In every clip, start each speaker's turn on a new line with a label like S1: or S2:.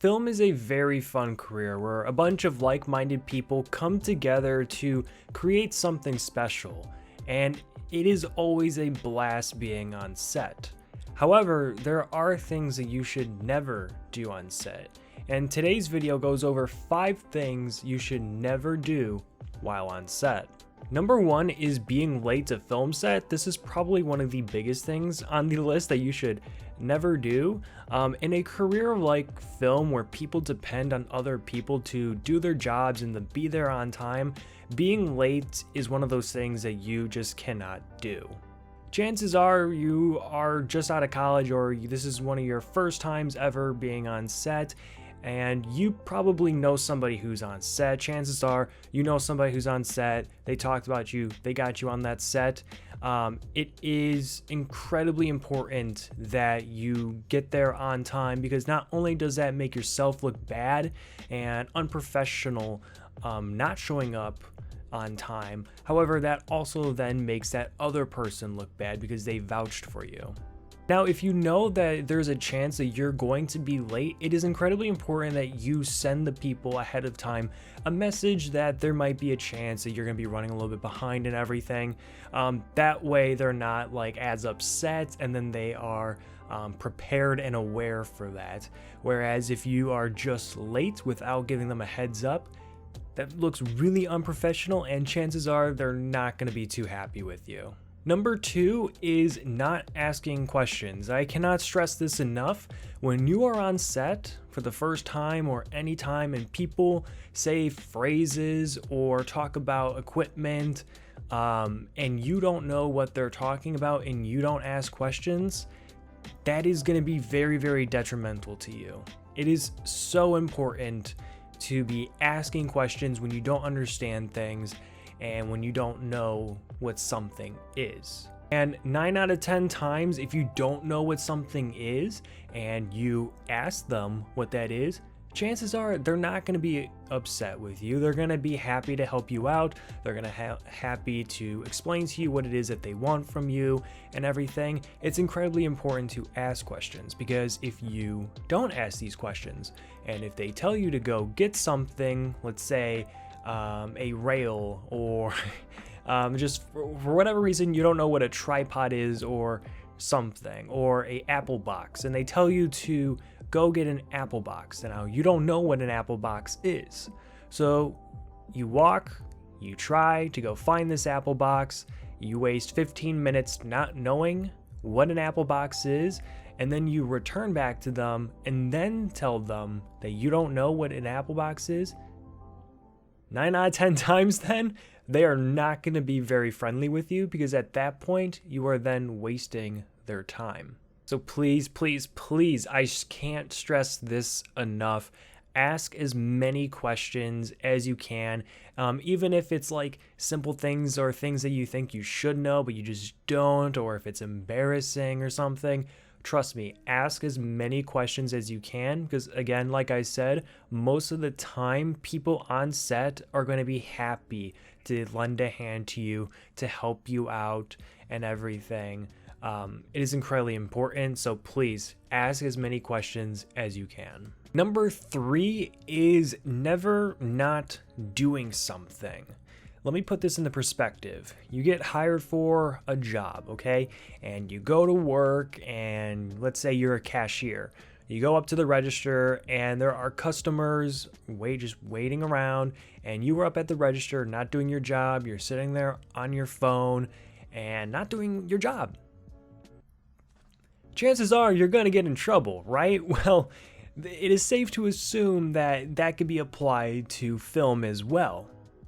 S1: Film is a very fun career where a bunch of like-minded people come together to create something special, and it is always a blast being on set. However, there are things that you should never do on set, and today's video goes over 5 things you should never do while on set. Number 1 is being late to film set. This is probably one of the biggest things on the list that you should never do. In a career like film where people depend on other people to do their jobs and to be there on time, being late is one of those things that you just cannot do. Chances are you are just out of college, or this is one of your first times ever being on set, and you probably know somebody who's on set. Chances are you know somebody who's on set, they talked about you, they got you on that set. It is incredibly important that you get there on time, because not only does that make yourself look bad and unprofessional, not showing up on time, however, that also then makes that other person look bad because they vouched for you. Now, if you know that there's a chance that you're going to be late, it is incredibly important that you send the people ahead of time a message that there might be a chance that you're going to be running a little bit behind and everything. That way they're not like as upset, and then they are prepared and aware for that. Whereas if you are just late without giving them a heads up, that looks really unprofessional, and chances are they're not going to be too happy with you. Number 2 is not asking questions. I cannot stress this enough. When you are on set for the first time or any time and people say phrases or talk about equipment, and you don't know what they're talking about and you don't ask questions, that is going to be very, very detrimental to you. It is so important to be asking questions when you don't understand things and when you don't know what something is. And 9 out of 10 times, if you don't know what something is and you ask them what that is, chances are they're not going to be upset with you. They're going to be happy to help you out. They're going to happy to explain to you what it is that they want from you and everything. It's incredibly important to ask questions, because if you don't ask these questions, and if they tell you to go get something, let's say a rail, or just for whatever reason you don't know what a tripod is or something, or a apple box, and they tell you to go get an apple box. Now you don't know what an apple box is, so you walk, you try to go find this apple box, you waste 15 minutes not knowing what an apple box is, and then you return back to them and then tell them that you don't know what an apple box is. 9 out of 10 times then, they are not going to be very friendly with you, because at that point, you are then wasting their time. So please, please, please, I just can't stress this enough. Ask as many questions as you can, even if it's like simple things or things that you think you should know, but you just don't, or if it's embarrassing or something. Trust me, ask as many questions as you can, because again, like I said, most of the time people on set are going to be happy to lend a hand to you, to help you out and everything. It is incredibly important, so please ask as many questions as you can. Number 3 is never not doing something. Let me put this into perspective. You get hired for a job, okay? And you go to work, and let's say you're a cashier. You go up to the register and there are customers just waiting around, and you were up at the register not doing your job. You're sitting there on your phone and not doing your job. Chances are you're going to get in trouble, right? Well, it is safe to assume that that could be applied to film as well.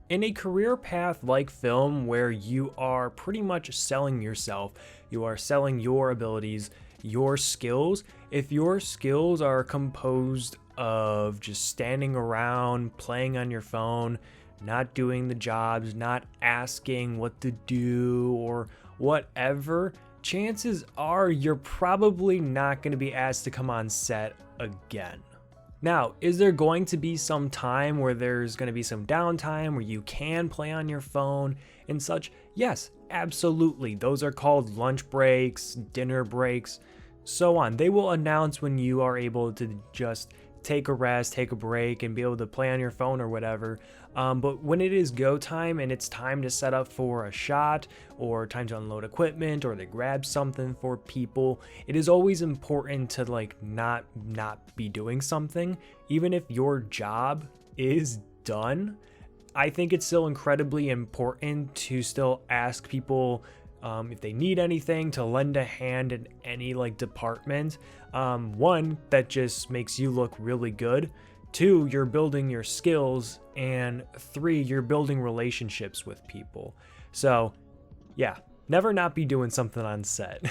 S1: In a career path like film, where you are pretty much selling yourself, you are selling your abilities, your skills. If your skills are composed of just standing around, playing on your phone, not doing the jobs, not asking what to do or whatever, chances are you're probably not going to be asked to come on set again. Now, is there going to be some time where there's going to be some downtime where you can play on your phone and such? Yes, absolutely. Those are called lunch breaks, dinner breaks, so on. They will announce when you are able to just take a rest, take a break, and be able to play on your phone or whatever. But when it is go time and it's time to set up for a shot or time to unload equipment or to grab something for people, it is always important to like not be doing something. Even if your job is done, I think it's still incredibly important to still ask people if they need anything, to lend a hand in any like department. One, that just makes you look really good. Two, you're building your skills. And three, you're building relationships with people. So yeah, never not be doing something on set.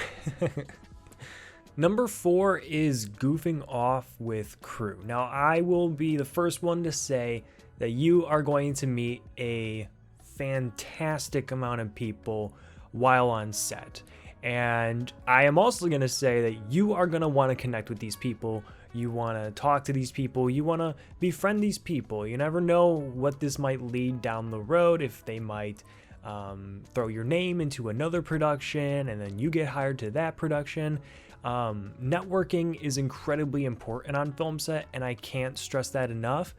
S1: Number 4 is goofing off with crew. Now, I will be the first one to say that you are going to meet a fantastic amount of people while on set. And I am also going to say that you are going to want to connect with these people. You want to talk to these people. You want to befriend these people. You never know what this might lead down the road, if they might throw your name into another production and then you get hired to that production. Networking is incredibly important on film set, and I can't stress that enough.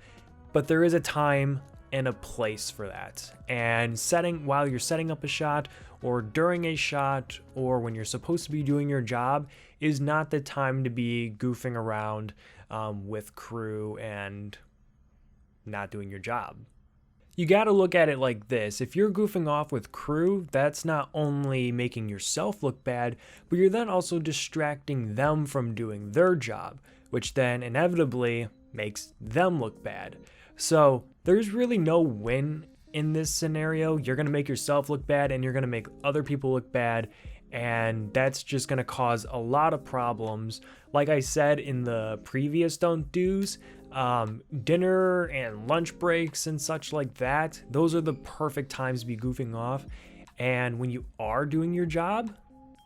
S1: But there is a time and a place for that. And while you're setting up a shot, or during a shot, or when you're supposed to be doing your job, is not the time to be goofing around with crew and not doing your job. You got to look at it like this. If you're goofing off with crew, that's not only making yourself look bad, but you're then also distracting them from doing their job, which then inevitably makes them look bad. So there's really no win in this scenario. You're going to make yourself look bad and you're going to make other people look bad. And that's just going to cause a lot of problems. Like I said in the previous don't do's, dinner and lunch breaks and such like that, those are the perfect times to be goofing off. And when you are doing your job,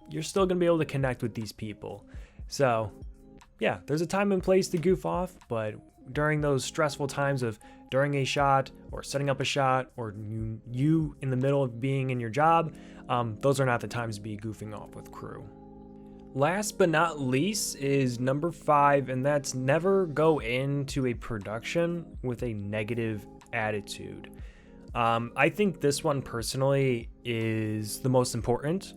S1: you're still going to be able to connect with these people. So yeah, there's a time and place to goof off, but during those stressful times of during a shot or setting up a shot, or you in the middle of being in your job, those are not the times to be goofing off with crew. Last but not least is number 5, and that's never go into a production with a negative attitude. I think this one personally is the most important,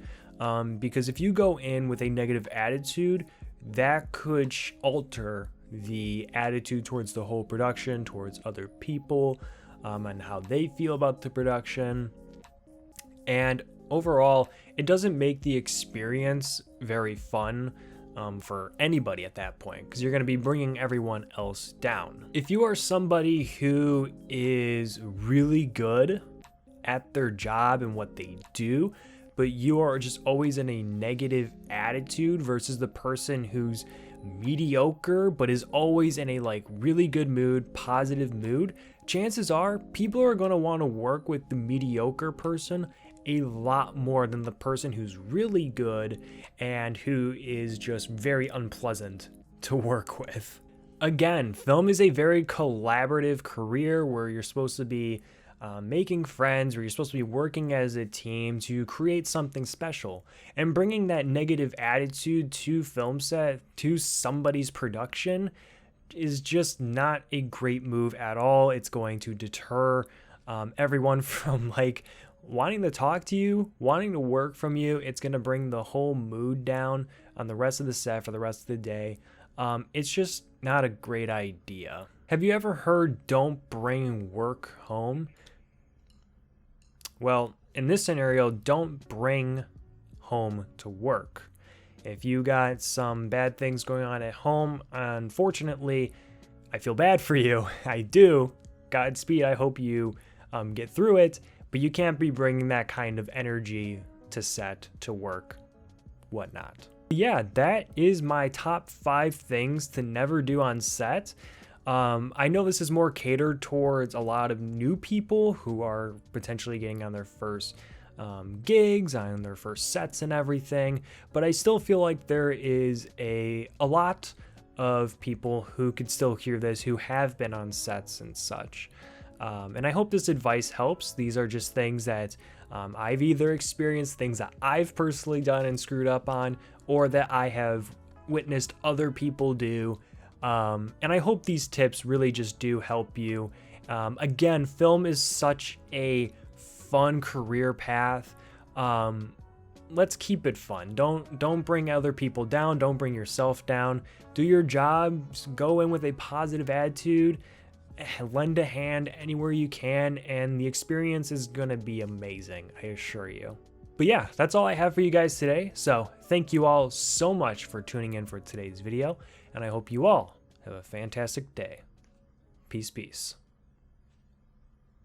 S1: because if you go in with a negative attitude, that could alter the attitude towards the whole production, towards other people, and how they feel about the production. And overall, it doesn't make the experience very fun for anybody at that point, because you're going to be bringing everyone else down. If you are somebody who is really good at their job and what they do, but you are just always in a negative attitude versus the person who's mediocre but is always in a like really good mood, positive mood, chances are people are going to want to work with the mediocre person a lot more than the person who's really good and who is just very unpleasant to work with. Again, film is a very collaborative career where you're supposed to be making friends, where you're supposed to be working as a team to create something special. And bringing that negative attitude to film set, to somebody's production, is just not a great move at all. It's going to deter everyone from like wanting to talk to you, wanting to work from you. It's going to bring the whole mood down on the rest of the set for the rest of the day. It's just not a great idea. Have you ever heard don't bring work home? Well, in this scenario, don't bring home to work. If you got some bad things going on at home, unfortunately, I feel bad for you. I do. Godspeed. I hope you get through it. But you can't be bringing that kind of energy to set, to work, whatnot. Yeah, that is my top 5 things to never do on set. I know this is more catered towards a lot of new people who are potentially getting on their first gigs, on their first sets and everything, but I still feel like there is a lot of people who could still hear this, who have been on sets and such. And I hope this advice helps. These are just things that I've either experienced, things that I've personally done and screwed up on, or that I have witnessed other people do. And I hope these tips really just do help you. Again, film is such a fun career path. Let's keep it fun. Don't bring other people down. Don't bring yourself down. Do your job. Go in with a positive attitude. Lend a hand anywhere you can, and the experience is gonna be amazing, I assure you. But yeah, that's all I have for you guys today. So thank you all so much for tuning in for today's video, and I hope you all have a fantastic day. Peace, peace.